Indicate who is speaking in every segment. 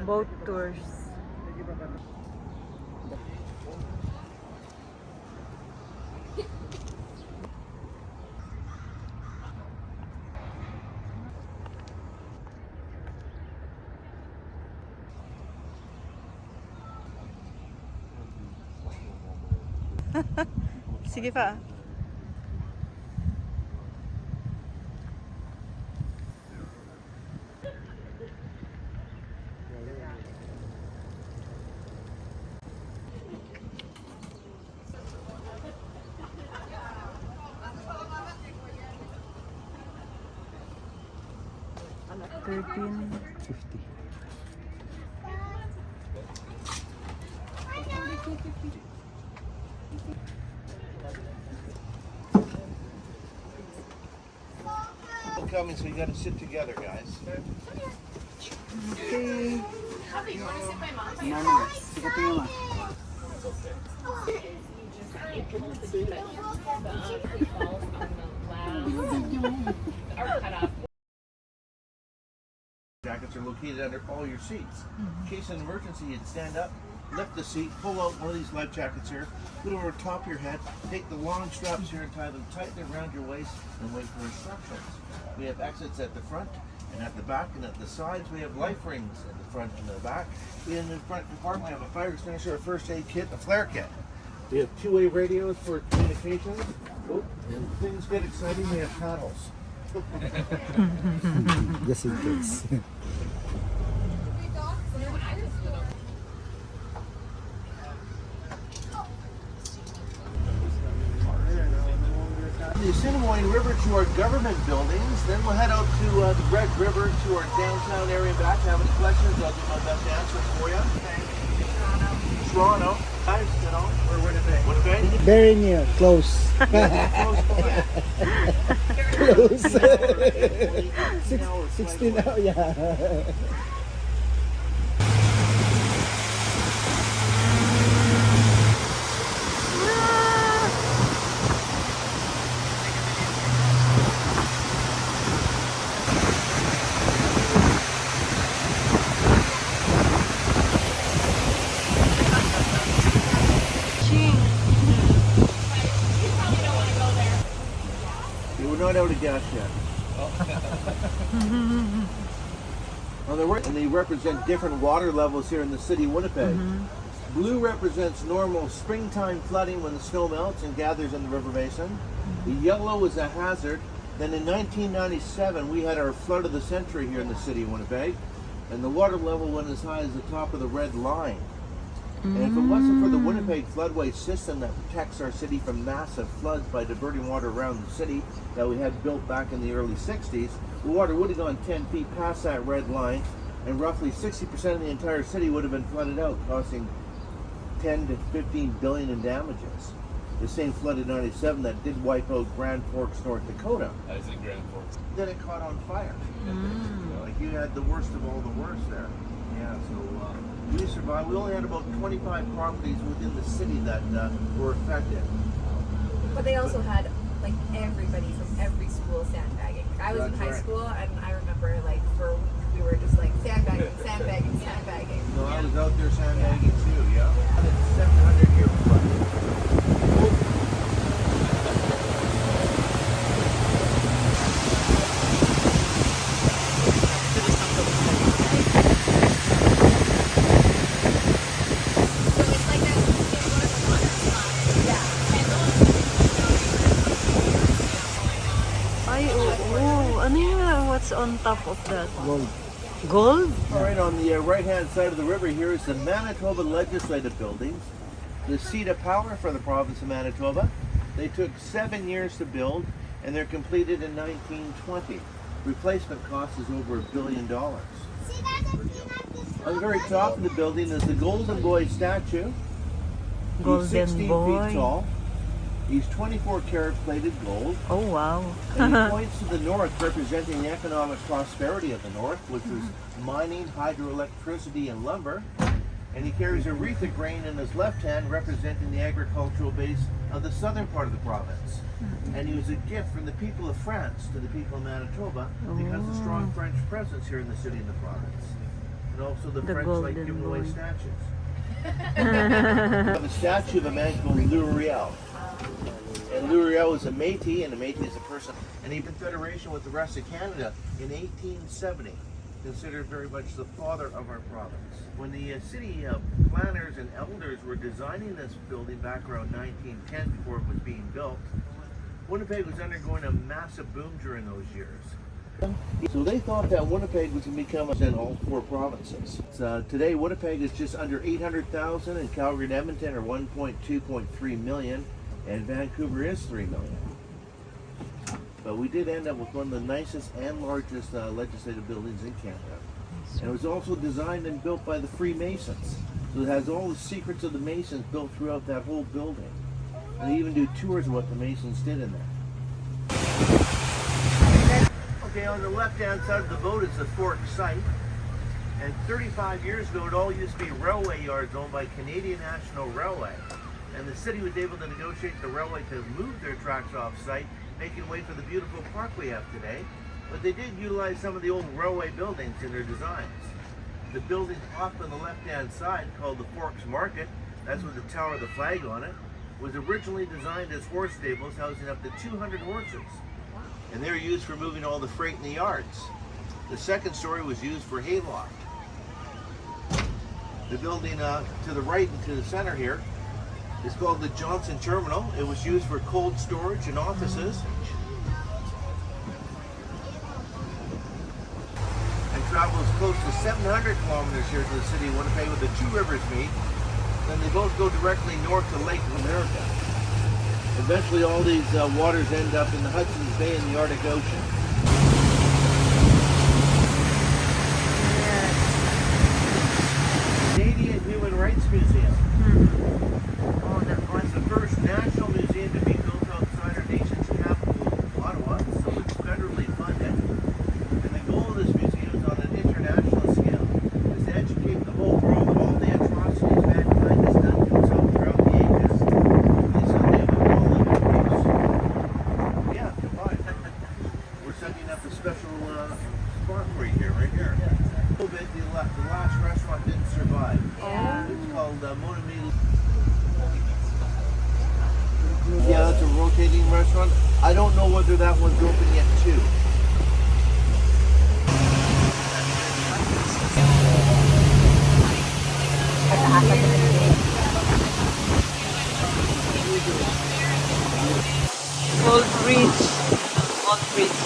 Speaker 1: Boat tours. Sige pa. $13.50.
Speaker 2: Coming, so you got to sit together, guys.
Speaker 1: Okay.
Speaker 3: Happy, you want to sit by mom's?
Speaker 2: Jackets are located under all your seats. In case of an emergency, you'd stand up, lift the seat, pull out one of these life jackets here, put it over top of your head, take the long straps here and tie them tightly around your waist and wait for instructions. We have exits at the front and at the back, and at the sides we have life rings at the front and the back. In the front compartment we have a fire extinguisher, a first aid kit, a flare kit. We have two-way radios for communications. Oh, and things get exciting, we have paddles.
Speaker 4: Just in case.
Speaker 2: The Assiniboine River to our government buildings, then we'll head out to the Red River to our downtown area and back. Have any questions? I'll do my best to answer for you. Toronto. Guys, you know, or Winnipeg? Winnipeg?
Speaker 4: Very near, close. Close. 16 hours, yeah.
Speaker 2: Not out of gas yet. Well, and they represent different water levels here in the city of Winnipeg. Blue represents normal springtime flooding when the snow melts and gathers in the river basin. The yellow is a hazard. Then in 1997, we had our flood of the century here in the city of Winnipeg, and the water level went as high as the top of the red line. And if it wasn't for the Winnipeg floodway system that protects our city from massive floods by diverting water around the city that we had built back in the early 60s, the water would have gone 10 feet past that red line, and roughly 60% of the entire city would have been flooded out, costing 10 to 15 billion in damages. The same flood in 97 that did wipe out Grand Forks, North Dakota.
Speaker 5: I was in Grand Forks.
Speaker 2: Then it caught on fire. Like you had the worst of all the worst there. Yeah, so we survived. We only had about 25 properties within the city that were affected.
Speaker 3: But they also had like everybody from every school sandbagging. Like, I was in high school, and I remember like for a week we were just like sandbagging.
Speaker 2: No, I was out there sandbagging too. Yeah. 700-year flood.
Speaker 1: What's on top of that?
Speaker 4: Gold.
Speaker 1: Gold?
Speaker 2: All right, on the right-hand side of the river here is the Manitoba Legislative Buildings, the seat of power for the province of Manitoba. They took 7 years to build, and they're completed in 1920. Replacement cost is over $1 billion. On the very top of the building is the Golden Boy statue. He's 16 feet tall. He's 24 karat plated gold.
Speaker 1: Oh, wow.
Speaker 2: And he points to the north, representing the economic prosperity of the north, which was mining, hydroelectricity, and lumber. And he carries a wreath of grain in his left hand, representing the agricultural base of the southern part of the province. And he was a gift from the people of France to the people of Manitoba because of strong French presence here in the city and the province. and also the
Speaker 1: The
Speaker 2: French like
Speaker 1: golden
Speaker 2: giving away
Speaker 1: boy.
Speaker 2: statues. We have a statue of a man called Luriel. And Luriel was a Métis, and a Métis is a person. And he in federation with the rest of Canada in 1870, considered very much the father of our province. When the city planners and elders were designing this building back around 1910, before it was being built, Winnipeg was undergoing a massive boom during those years. So they thought that Winnipeg was going to become in all four provinces. Today, Winnipeg is just under 800,000, and Calgary and Edmonton are 1.2.3 million, and Vancouver is 3 million. But we did end up with one of the nicest and largest legislative buildings in Canada. And it was also designed and built by the Freemasons. So it has all the secrets of the Masons built throughout that whole building. And they even do tours of what the Masons did in there. Okay, on the left-hand side of the boat is the Fork site. And 35 years ago, it all used to be railway yards owned by Canadian National Railway. And the city was able to negotiate the railway to move their tracks off-site, making way for the beautiful park we have today. But they did utilize some of the old railway buildings in their designs. The building off on the left-hand side, called the Forks Market, that's with the Tower of the Flag on it, was originally designed as horse stables housing up to 200 horses. And they were used for moving all the freight in the yards. The second story was used for hayloft. The building to the right and to the center here is called the Johnson Terminal. It was used for cold storage and offices. And travels close to 700 kilometers here to the city of Winnipeg, where the two rivers meet. Then they both go directly north to Lake America. Eventually all these waters end up in the Hudson's Bay and the Arctic Ocean. Canadian Human Rights Museum. It's the first national museum to be built outside our nation's capital, Ottawa, so it's federally funded. And the goal of this museum is on an international scale, is to educate the whole world of all the atrocities mankind has done to itself throughout the ages. And someday we will all live in peace. Yeah, goodbye. We're setting up a special spot for you here, right here. A little bit, the last restaurant didn't survive.
Speaker 3: Yeah.
Speaker 2: It's called Mona Mila. Yeah, it's a rotating restaurant. I don't know whether that one's open yet too.
Speaker 1: Old bridge. Old bridge.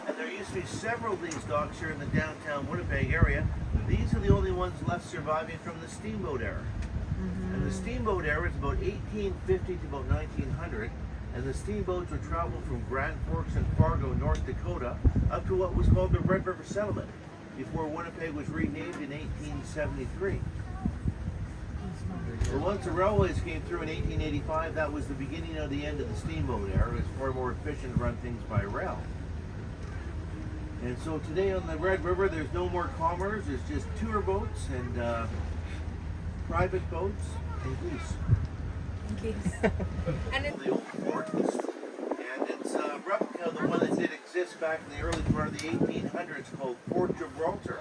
Speaker 2: And there used to be several of these docks here in the downtown Winnipeg area. These are the only ones left surviving from the Steamboat era. And the Steamboat era is about 1850 to about 1900. And the steamboats would travel from Grand Forks and Fargo, North Dakota, up to what was called the Red River Settlement, before Winnipeg was renamed in 1873. But once the railways came through in 1885, that was the beginning of the end of the steamboat era. It was far more efficient to run things by rail. And so today on the Red River, there's no more commerce. There's just tour boats and private boats and geese.
Speaker 3: And it's
Speaker 2: The old fort, and it's a replica of the one that did exist back in the early part of the 1800s, called Fort Gibraltar.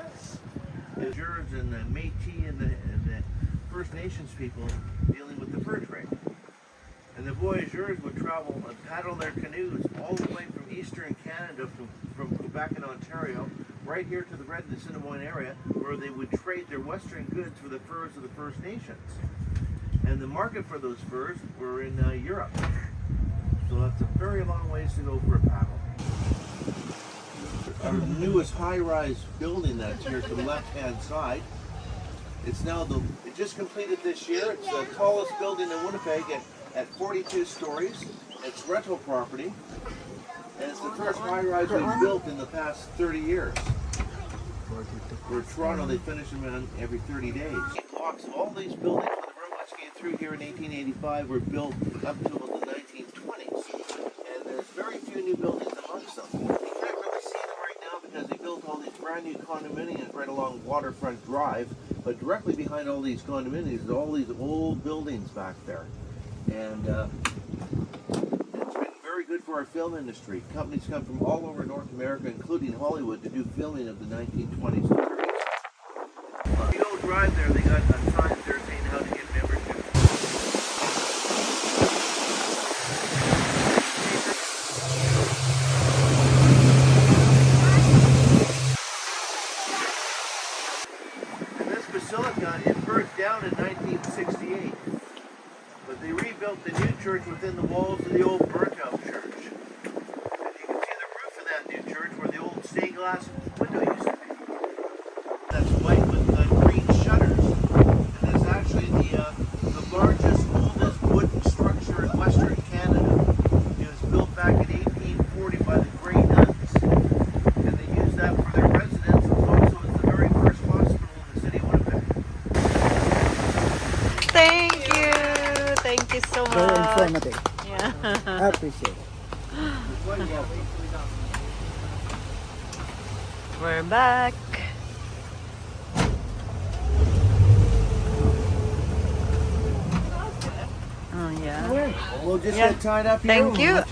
Speaker 2: The Jurors and the Métis and the First Nations people dealing with the fur trade. And the voyageurs would travel and paddle their canoes all the way from eastern Canada, from Quebec and Ontario, right here to the Red and Assiniboine area, where they would trade their western goods for the furs of the First Nations. And the market for those furs were in Europe. So that's a very long ways to go for a paddle. Our newest high-rise building that's here to the left-hand side. It just completed this year. It's the tallest building in Winnipeg at 42 stories. It's rental property. And it's the first high-rise we've built in the past 30 years. For Toronto, they finish them in every 30 days. Blocks of all these buildings when the railways came through here in 1885 were built up until the 1920s. And there's very few new buildings amongst them. You can't really see them right now because they built all these brand new condominiums right along Waterfront Drive. But directly behind all these condominiums is all these old buildings back there. And It's been very good for our film industry. Companies come from all over North America, including Hollywood, to do filming of the 1920s and 30s. If you don't drive there, they got signs there saying how to get membership. And this basilica, it burnt down in 1968. But they rebuilt the new church within the walls of the old burnt-out church. And you can see the roof of that new church where the old stained glass window used to be. That's white with green shutters. And it's actually the largest, oldest wooden structure in Western Canada. It was built back in 1840 by the Grey Nuns. And they used that for their residence. It was also the very first hospital in the city of Winnipeg.
Speaker 1: Thank you. Thank you so
Speaker 4: Very
Speaker 1: much.
Speaker 4: informative.
Speaker 1: Yeah.
Speaker 4: I appreciate it.
Speaker 1: We're back. Oh yeah.
Speaker 2: We'll just
Speaker 1: Yeah.
Speaker 2: get tied up here.
Speaker 1: Thank you.